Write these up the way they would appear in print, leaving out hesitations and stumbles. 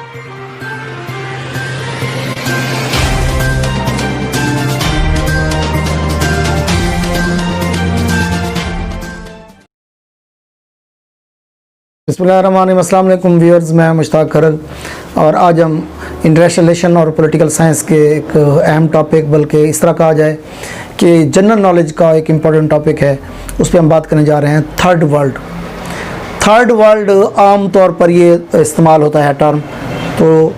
बिस्मिल्लाहिर्रहमानिर्रहीम, अस्सलाम वालेकुम व्यूअर्स, मैं मुश्ताक खरल और आज हम इंटरनेशनल रिलेशन और पॉलिटिकल साइंस के एक अहम टॉपिक, बल्कि इस तरह कहा जाए कि जनरल नॉलेज का एक इम्पॉर्टेंट टॉपिक है, उस पर हम बात करने जा रहे हैं। थर्ड वर्ल्ड आम तौर पर ये इस्तेमाल होता है टर्म, तो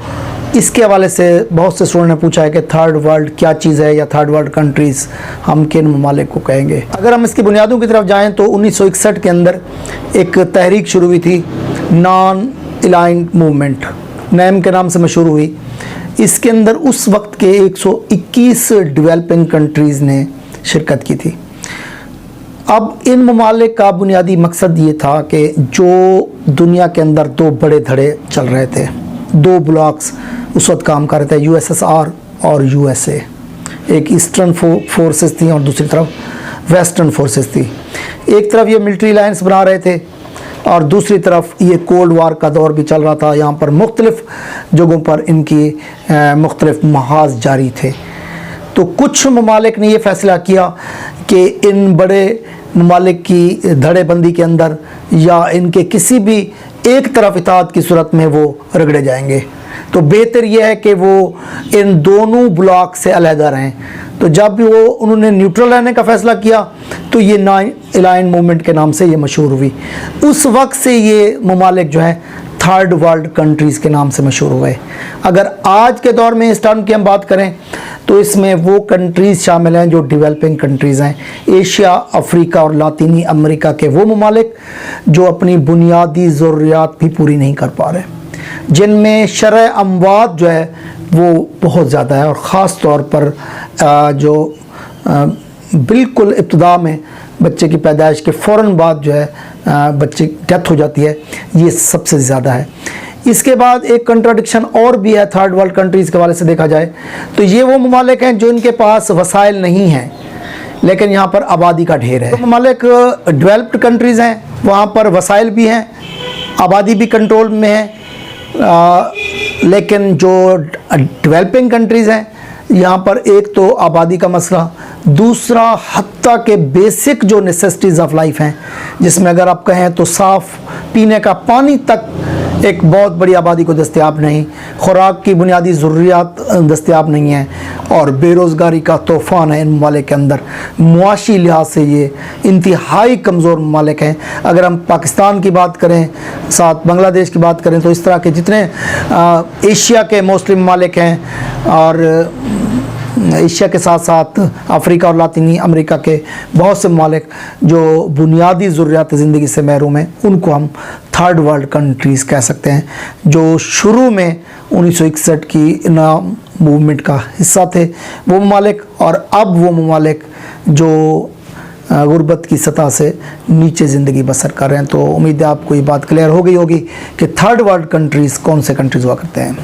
इसके हवाले से बहुत से स्टूडेंट ने पूछा है कि थर्ड वर्ल्ड क्या चीज़ है, या थर्ड वर्ल्ड कंट्रीज़ हम किन ममालिक को कहेंगे। अगर हम इसकी बुनियादों की तरफ जाएं तो 1961 के अंदर एक तहरीक शुरू हुई थी, नॉन अलाइंड मूवमेंट, नैम के नाम से मशहूर हुई। इसके अंदर उस वक्त के 121 डेवलपिंग कंट्रीज़ ने शिरकत की थी। अब इन ममालिक का बुनियादी मकसद ये था कि जो दुनिया के अंदर दो बड़े धड़े चल रहे थे, दो ब्लॉक्स उस वक्त काम कर रहे थे, यूएसएसआर और यूएसए। एक ईस्टर्न फोर्सेस थी और दूसरी तरफ वेस्टर्न फोर्सेस थी। एक तरफ ये मिलिट्री लाइन्स बना रहे थे और दूसरी तरफ ये कोल्ड वार का दौर भी चल रहा था। यहाँ पर मुख्तलिफ जगहों पर इनकी मुख्तलिफ महाज जारी थे। तो कुछ ममालिक ने ये फ़ैसला किया कि इन बड़े ममालिक की धड़ेबंदी के अंदर या इनके किसी भी एक तरफ इताअत की सूरत में वो रगड़े जाएंगे, तो बेहतर यह है कि वो इन दोनों ब्लॉक से अलहदा रहें। तो जब भी वो उन्होंने न्यूट्रल रहने का फ़ैसला किया तो ये नॉन अलाइंड मूवमेंट के नाम से ये मशहूर हुई। उस वक्त से ये ममालिक जो है थर्ड वर्ल्ड कंट्रीज़ के नाम से मशहूर हुए। अगर आज के दौर में इस टर्म की हम बात करें तो इसमें वो कंट्रीज़ शामिल हैं जो डेवलपिंग कंट्रीज़ हैं, एशिया, अफ्रीका और लातीनी अमेरिका के वो ममालिक जो अपनी बुनियादी ज़रूरियात भी पूरी नहीं कर पा रहे, जिनमें शरअ अमवात जो है वो बहुत ज़्यादा है, और ख़ास तौर पर जो बिल्कुल इब्तिदा में बच्चे की पैदाइश के फ़ौरन बाद जो है बच्चे की डेथ हो जाती है, ये सबसे ज़्यादा है। इसके बाद एक कंट्राडिक्शन और भी है थर्ड वर्ल्ड कंट्रीज़ के हवाले से देखा जाए तो ये वो ममालिक हैं जो इनके पास वसाइल नहीं हैं लेकिन यहाँ पर आबादी का ढेर है। तो ममालिक डेवलप्ड कंट्रीज़ हैं, वहाँ पर वसाइल भी हैं, आबादी भी कंट्रोल में है, लेकिन जो डेवलपिंग कंट्रीज़ हैं यहाँ पर एक तो आबादी का मसला, दूसरा हत्ता के बेसिक जो नेसेसिटीज़ ऑफ लाइफ हैं, जिसमें अगर आप कहें तो साफ़ पीने का पानी तक एक बहुत बड़ी आबादी को दस्तयाब नहीं, खुराक की बुनियादी ज़रूरियात दस्तयाब नहीं है, और बेरोज़गारी का तूफ़ान है इन ममालिक के अंदर। मुआशी लिहाज से ये इंतहाई कमज़ोर ममालिक हैं। अगर हम पाकिस्तान की बात करें, साथ बांग्लादेश की बात करें, तो इस तरह के जितने एशिया के मोस्टली ममालिक हैं और एशिया के साथ साथ अफ्रीका और लातीनी अमेरिका के बहुत से ममालिक जो बुनियादी ज़रूरियात ज़िंदगी से महरूम हैं, उनको हम थर्ड वर्ल्ड कंट्रीज़ कह सकते हैं, जो शुरू में 1961 की मूवमेंट का हिस्सा थे वो ममालिक, और अब वो ममालिक जो गुर्बत की सतह से नीचे ज़िंदगी बसर कर रहे हैं। तो उम्मीद है आपको ये बात क्लियर हो गई होगी कि थर्ड वर्ल्ड कंट्रीज़ कौन से कंट्रीज़ हुआ करते हैं।